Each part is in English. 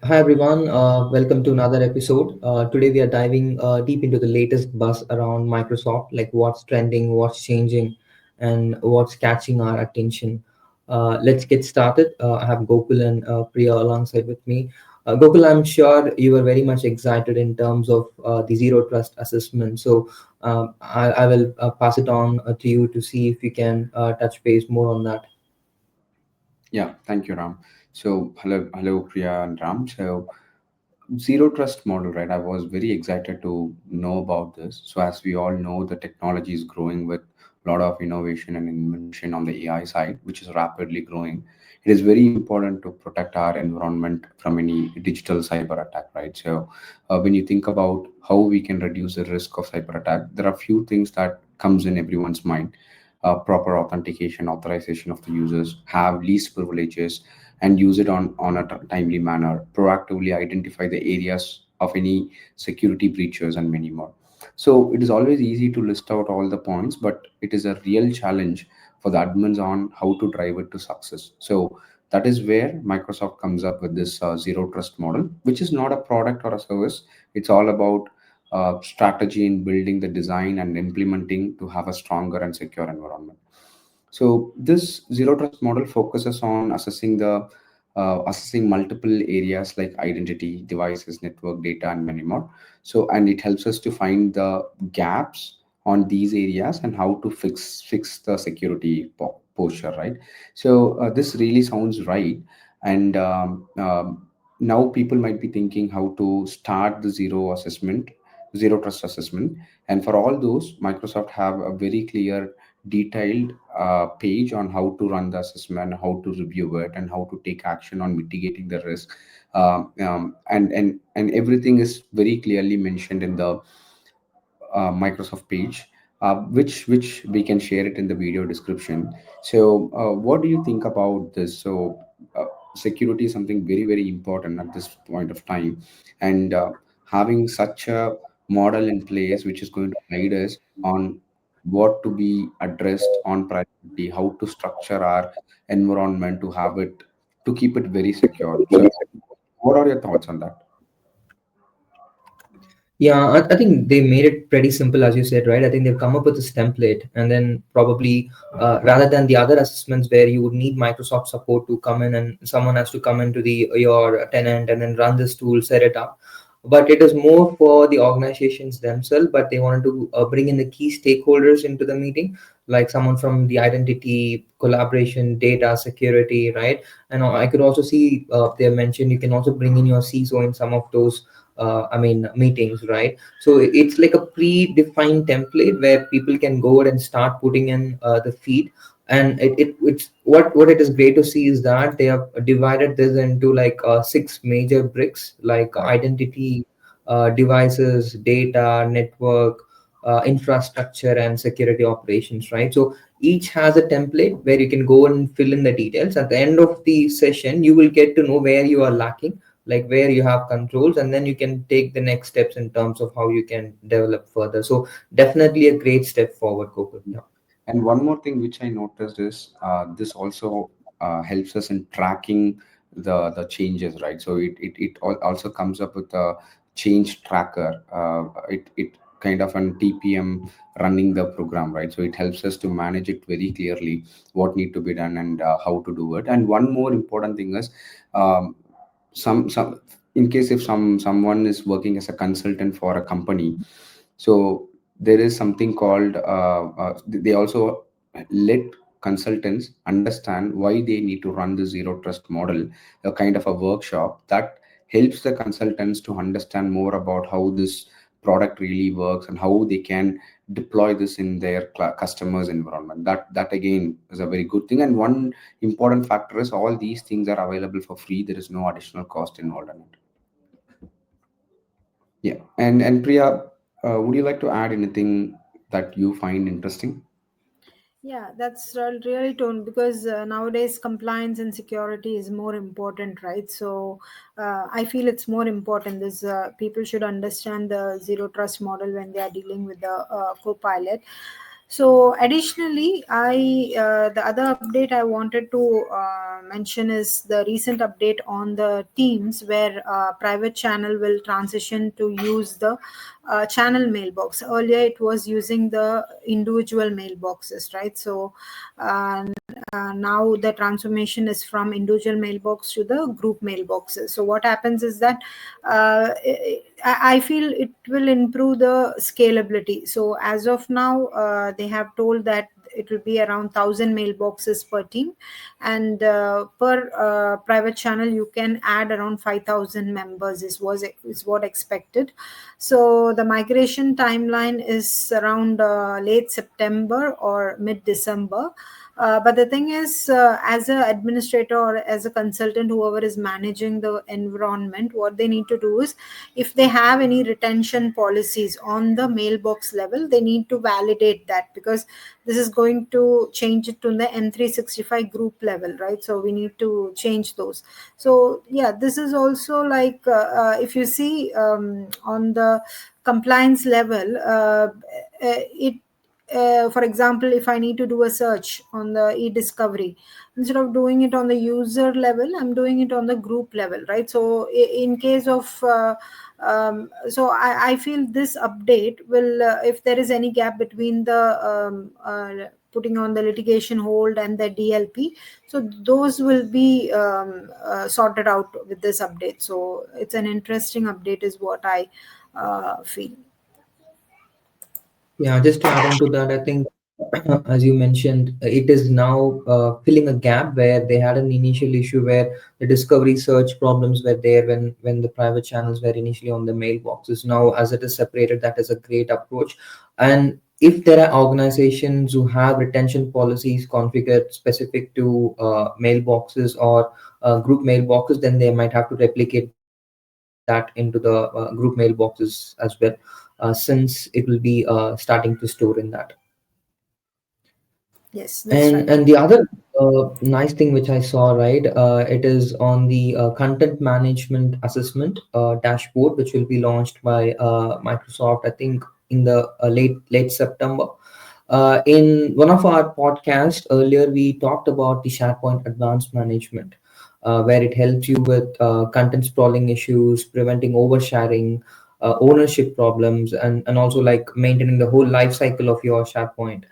Hi everyone, welcome to another episode. Today we are diving deep into the latest buzz around Microsoft, like what's trending, what's changing, and what's catching our attention. Let's get started. I have Gokul and Priya alongside with me. Gokul, I'm sure you are very much excited in terms of the zero trust assessment. So I will pass it on to you to see if you can touch base more on that. Yeah, thank you, Ram. So, hello, Priya and Ram. So, zero trust model, right? I was very excited to know about this. So, as we all know, the technology is growing with a lot of innovation and invention on the AI side, which is rapidly growing. It is very important to protect our environment from any digital cyber attack, right? So, when you think about how we can reduce the risk of cyber attack, there are few things that comes in everyone's mind. Proper authentication, authorization of the users, have least privileges, and use it on a timely manner, proactively identify the areas of any security breaches, and many more. So it is always easy to list out all the points, but it is a real challenge for the admins on how to drive it to success. So that is where Microsoft comes up with this zero trust model, which is not a product or a service. It's all about strategy in building the design and implementing to have a stronger and secure environment. So this zero trust model focuses on assessing multiple areas like identity, devices, network data, and many more. So and it helps us to find the gaps on these areas and how to fix the security posture, right? So this really sounds right. And now people might be thinking how to start the zero trust assessment. And for all those, Microsoft have a very clear detailed page on how to run the assessment, how to review it, and how to take action on mitigating the risk. And everything is very clearly mentioned in the Microsoft page, which we can share it in the video description. So, what do you think about this? So, security is something very important at this point of time, and having such a model in place, which is going to guide us on what to be addressed on priority, how to structure our environment to have it to keep it very secure. So, what are your thoughts on that? Yeah, I think they made it pretty simple, as you said, right? I think they've come up with this template, and then probably rather than the other assessments where you would need Microsoft support to come in and someone has to come into the your tenant and then run this tool, set it up. But it is more for the organizations themselves. But they wanted to bring in the key stakeholders into the meeting, like someone from the identity, collaboration, data, security, right? And I could also see they mentioned you can also bring in your CISO in some of those meetings, right? So it's like a predefined template where people can go and start putting in the feed. And it's what it is great to see is that they have divided this into like six major bricks, like identity, devices, data, network, infrastructure, and security operations, right? So each has a template where you can go and fill in the details. At the end of the session, you will get to know where you are lacking, like where you have controls, and then you can take the next steps in terms of how you can develop further. So definitely a great step forward, Gokul. Yeah. And one more thing which I noticed is this also helps us in tracking the changes, right? So it also comes up with a change tracker. It kind of an TPM running the program, right? So it helps us to manage it very clearly, what need to be done and how to do it. And one more important thing is um, some in case if someone is working as a consultant for a company, so there is something called they also let consultants understand why they need to run the zero trust model, a kind of a workshop that helps the consultants to understand more about how this product really works and how they can deploy this in their customers environment. That again is a very good thing. And one important factor is all these things are available for free. There is no additional cost involved in it. Yeah. And Priya, would you like to add anything that you find interesting? Yeah, that's really tone because nowadays compliance and security is more important, right? So I feel it's more important. This people should understand the zero trust model when they are dealing with the Copilot. So additionally, the other update I wanted to mention is the recent update on the Teams, where private channel will transition to use the channel mailbox. Earlier, it was using the individual mailboxes, right? So now the transformation is from individual mailbox to the group mailboxes. So what happens is that I feel it will improve the scalability. So as of now, they have told that it will be around 1,000 mailboxes per team, and per private channel you can add around 5,000 members is what expected. So the migration timeline is around late September or mid December. But the thing is, as an administrator or as a consultant, whoever is managing the environment, what they need to do is, if they have any retention policies on the mailbox level, they need to validate that, because this is going to change it to the M365 group level, right? So we need to change those. So yeah, this is also like, if you see on the compliance level, it for example, if I need to do a search on the e-discovery, instead of doing it on the user level, I'm doing it on the group level, right? So in case of so I feel this update will, if there is any gap between the putting on the litigation hold and the DLP, so those will be sorted out with this update. So it's an interesting update is what I feel. Yeah, just to add on to that, I think, as you mentioned, it is now filling a gap where they had an initial issue where the discovery search problems were there when the private channels were initially on the mailboxes. Now, as it is separated, that is a great approach. And if there are organizations who have retention policies configured specific to mailboxes or group mailboxes, then they might have to replicate that into the group mailboxes as well, since it will be starting to store in that. Yes, that's And right. the other nice thing which I saw, right, it is on the content management assessment dashboard, which will be launched by Microsoft, I think, in the late September. In one of our podcasts earlier, we talked about the SharePoint Advanced Management, where it helps you with content sprawling issues, preventing oversharing, ownership problems, and also like maintaining the whole life cycle of your SharePoint.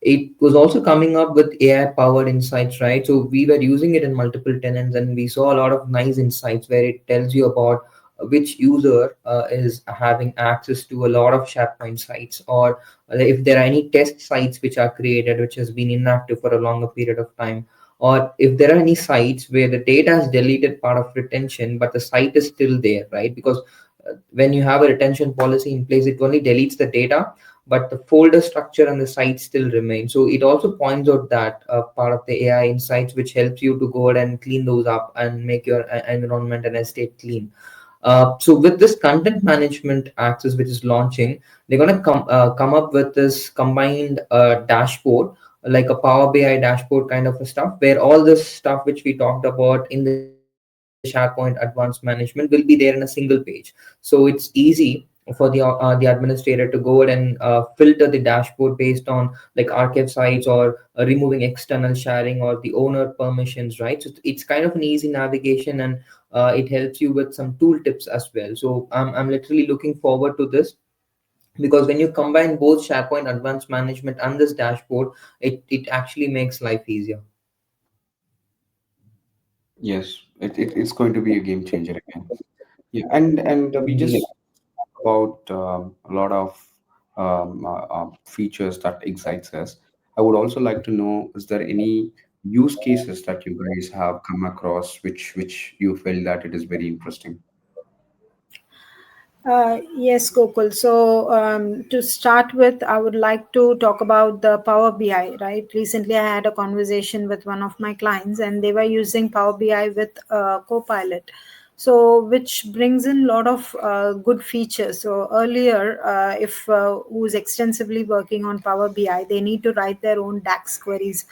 It was also coming up with AI powered insights, right? So we were using it in multiple tenants, and we saw a lot of nice insights where it tells you about which user is having access to a lot of SharePoint sites, or if there are any test sites which are created which has been inactive for a longer period of time, or if there are any sites where the data has deleted part of retention but the site is still there, right? Because when you have a retention policy in place, it only deletes the data, but the folder structure and the site still remain. So it also points out that part of the AI insights, which helps you to go ahead and clean those up and make your environment and estate clean. So with this content management access, which is launching, they're going to come up with this combined dashboard, like a Power BI dashboard kind of a stuff, where all this stuff which we talked about in the SharePoint Advanced Management will be there in a single page. So it's easy for the administrator to go ahead and filter the dashboard based on like archive sites, or removing external sharing, or the owner permissions, right? So it's kind of an easy navigation, and it helps you with some tool tips as well. So I'm literally looking forward to this, because when you combine both SharePoint Advanced Management and this dashboard, it actually makes life easier. Yes, it's going to be a game changer again. Yeah, and we just Yeah. talked about a lot of features that excites us. I would also like to know, is there any use cases that you guys have come across which you feel that it is very interesting? Yes, Gokul. So, to start with, I would like to talk about the Power BI, right? Recently, I had a conversation with one of my clients, and they were using Power BI with Copilot. So, which brings in a lot of good features. So, earlier, if who's extensively working on Power BI, they need to write their own DAX queries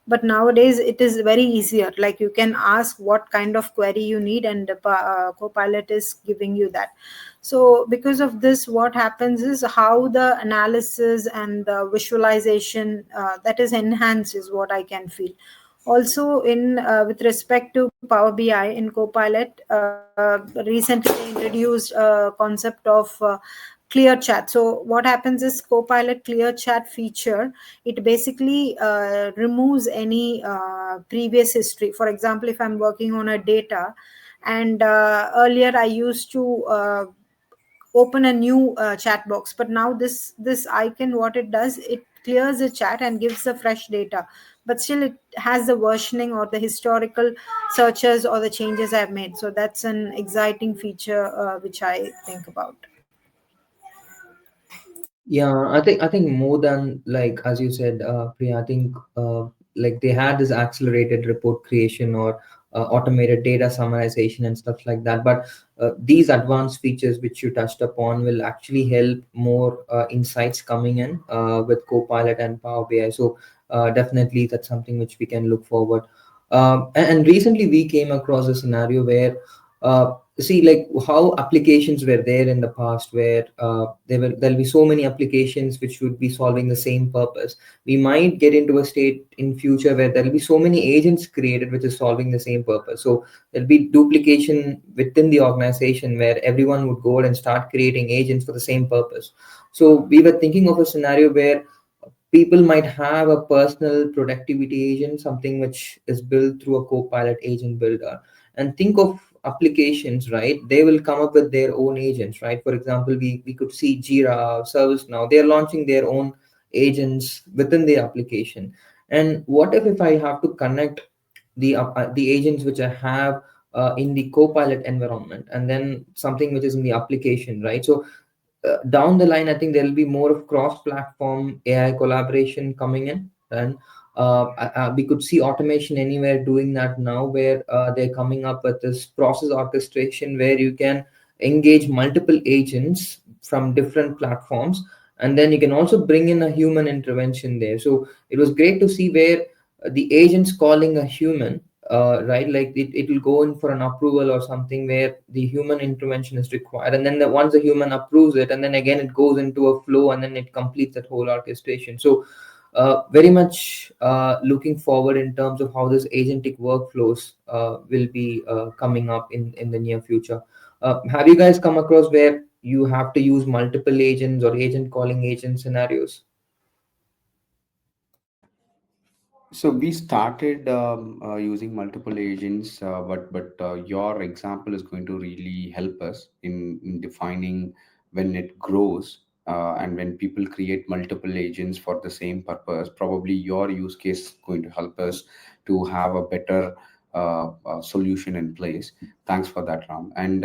but nowadays it is very easier, like you can ask what kind of query you need, and Copilot is giving you that. So because of this, what happens is how the analysis and the visualization that is enhanced is what I can feel. Also, in with respect to Power BI in Copilot, recently they introduced a concept of clear chat. So what happens is Copilot clear chat feature, it basically removes any previous history. For example, if I'm working on a data, and earlier I used to open a new chat box, but now this icon, what it does, it clears the chat and gives the fresh data, but still it has the versioning or the historical searches or the changes I've made. So that's an exciting feature which I think about. Yeah, I think more than, like as you said, Priya, I think like they had this accelerated report creation or automated data summarization and stuff like that. But these advanced features which you touched upon will actually help more insights coming in with Copilot and Power BI. So definitely that's something which we can look forward. And recently we came across a scenario where see, like how applications were there in the past, where there'll be so many applications which would be solving the same purpose. We might get into a state in future where there'll be so many agents created which is solving the same purpose. So there'll be duplication within the organization where everyone would go out and start creating agents for the same purpose. So we were thinking of a scenario where people might have a personal productivity agent, something which is built through a Copilot agent builder. And think of applications, right? They will come up with their own agents, right? For example, we could see Jira, ServiceNow, they're launching their own agents within the application. And what if I have to connect the agents which I have in the Copilot environment, and then something which is in the application, right? So down the line, I think there will be more of cross-platform AI collaboration coming in, and we could see automation anywhere doing that now, where they're coming up with this process orchestration where you can engage multiple agents from different platforms, and then you can also bring in a human intervention there. So it was great to see where the agents calling a human, right? Like it will go in for an approval or something where the human intervention is required, and then once the human approves it, and then again it goes into a flow, and then it completes that whole orchestration. So very much looking forward in terms of how this agentic workflows will be coming up in the near future. Have you guys come across where you have to use multiple agents or agent calling agent scenarios? So we started using multiple agents, but your example is going to really help us in defining when it grows and when people create multiple agents for the same purpose. Probably your use case is going to help us to have a better solution in place. Thanks for that, Ram. And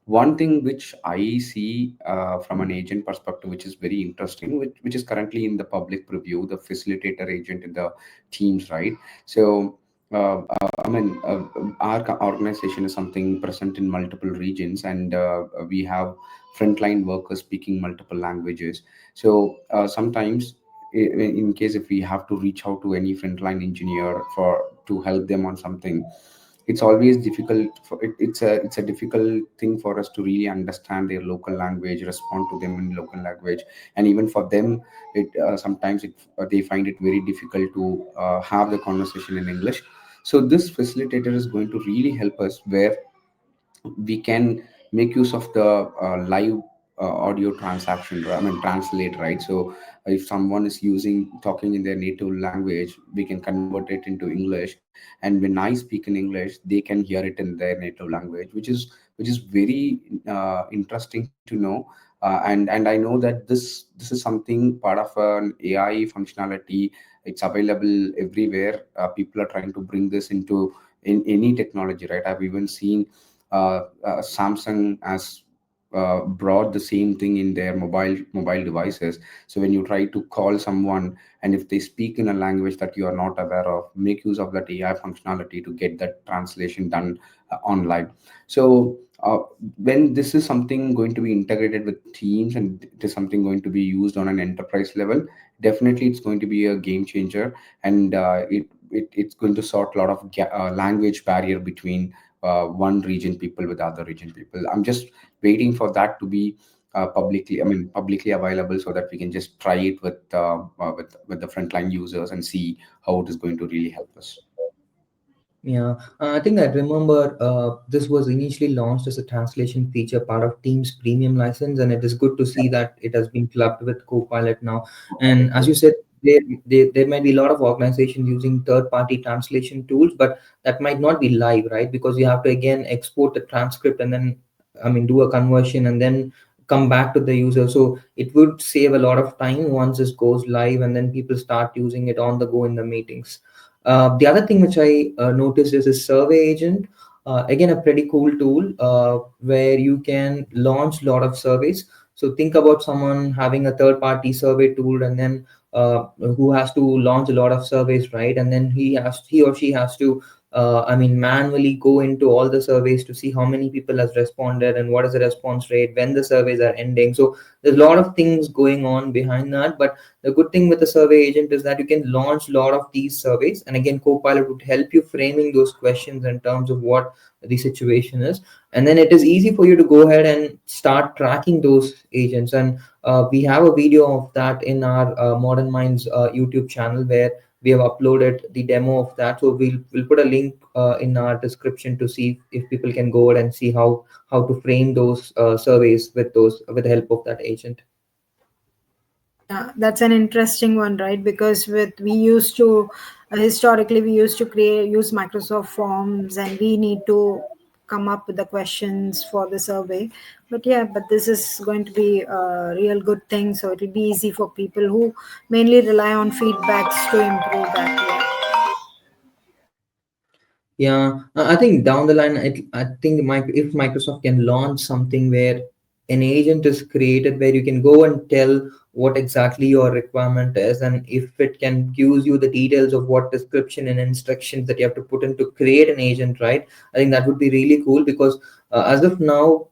one thing which I see from an agent perspective, which is very interesting, which is currently in the public preview, the facilitator agent in the teams, right? So our organization is something present in multiple regions, and we have frontline workers speaking multiple languages. So sometimes in case if we have to reach out to any frontline engineer for to help them on something, it's always difficult for it's a difficult thing for us to really understand their local language, respond to them in local language. And even for them, it sometimes they find it very difficult to have the conversation in English. So this facilitator is going to really help us, where we can make use of the live audio transaction, I mean translate, right? So if someone is using talking in their native language, we can convert it into English, and when I speak in English, they can hear it in their native language, which is very interesting to know. And I know that this is something part of an AI functionality. It's available everywhere. People are trying to bring this into in any technology, right? I've even seen Samsung has brought the same thing in their mobile devices. So when you try to call someone, and if they speak in a language that you are not aware of, make use of that AI functionality to get that translation done online. So when this is something going to be integrated with teams, and it is something going to be used on an enterprise level, definitely it's going to be a game changer. And it's going to sort a lot of language barrier between one region people with other region people. I'm just waiting for that to be publicly available, so that we can just try it with the frontline users and see how it is going to really help us. Yeah, I think I remember this was initially launched as a translation feature, part of Teams premium license, and it is good to see that it has been clubbed with Copilot now. And as you said, there might be a lot of organizations using third-party translation tools, but that might not be live, right? Because you have to again export the transcript and then, I mean, do a conversion and then come back to the user. So it would save a lot of time once this goes live, and then people start using it on the go in the meetings. The other thing which I noticed is a survey agent. Again, a pretty cool tool where you can launch a lot of surveys. So think about someone having a third-party survey tool, and then who has to launch a lot of surveys, right? And then he or she has to, manually go into all the surveys to see how many people has responded and what is the response rate when the surveys are ending. So there's a lot of things going on behind that, but the good thing with the survey agent is that you can launch a lot of these surveys, and again, Copilot would help you framing those questions in terms of what the situation is, and then it is easy for you to go ahead and start tracking those agents. And we have a video of that in our Modern Minds YouTube channel, where we have uploaded the demo of that. So we'll put a link in our description to see if people can go ahead and see how to frame those surveys with the help of that agent. Yeah, that's an interesting one, right? Because with we used to historically we used to create use Microsoft Forms, and we need to come up with the questions for the survey. But yeah, but this is going to be a real good thing, so it will be easy for people who mainly rely on feedbacks to improve that. Yeah. Yeah, I think down the line, I think if Microsoft can launch something where an agent is created, where you can go and tell what exactly your requirement is, and if it can give you the details of what description and instructions that you have to put in to create an agent, right? I think that would be really cool, because as of now,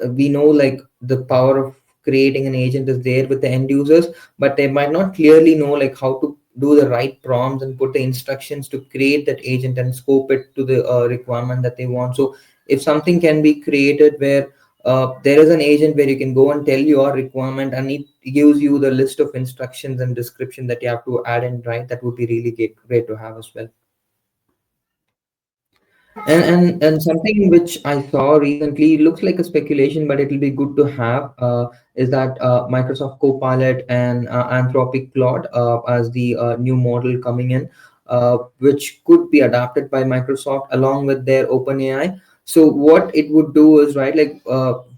we know like the power of creating an agent is there with the end users, but they might not clearly know like how to do the right prompts and put the instructions to create that agent and scope it to the requirement that they want. So if something can be created where there is an agent where you can go and tell your requirement, and it gives you the list of instructions and description that you have to add in, right? That would be really great to have as well. And something which I saw recently, looks like a speculation, but it'll be good to have, is that Microsoft Copilot and Anthropic Claude as the new model coming in, which could be adapted by Microsoft along with their OpenAI. So what it would do is, right, like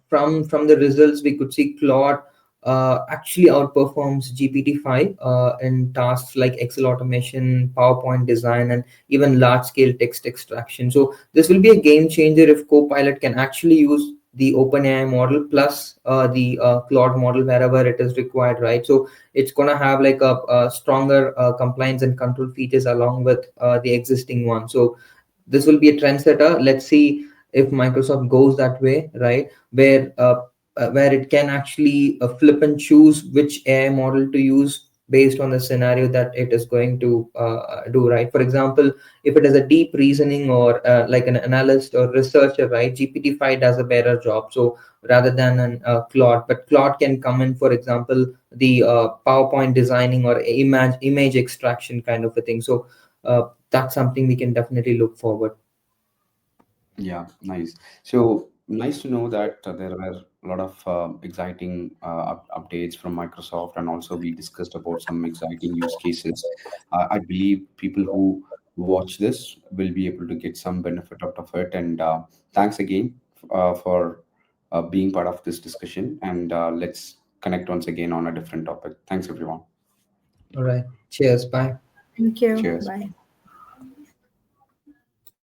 from the results, we could see Claude actually outperforms GPT-5 in tasks like Excel automation, PowerPoint design, and even large scale text extraction. So this will be a game changer if Copilot can actually use the OpenAI model plus the Claude model wherever it is required, right? So it's gonna have like a stronger compliance and control features along with the existing one. So this will be a trendsetter. Let's see if Microsoft goes that way, right? Where it can actually flip and choose which AI model to use based on the scenario that it is going to do, right? For example, if it is a deep reasoning or like an analyst or researcher, right? GPT-5 does a better job. So rather than an Claude, but Claude can come in, for example, the PowerPoint designing or image extraction kind of a thing. So that's something we can definitely look forward. Yeah, nice. So nice to know that there were a lot of exciting updates from Microsoft, and also we discussed about some exciting use cases. I believe people who watch this will be able to get some benefit out of it. And thanks again for being part of this discussion. And let's connect once again on a different topic. Thanks, everyone. All right. Cheers. Bye. Thank you. Cheers. Bye.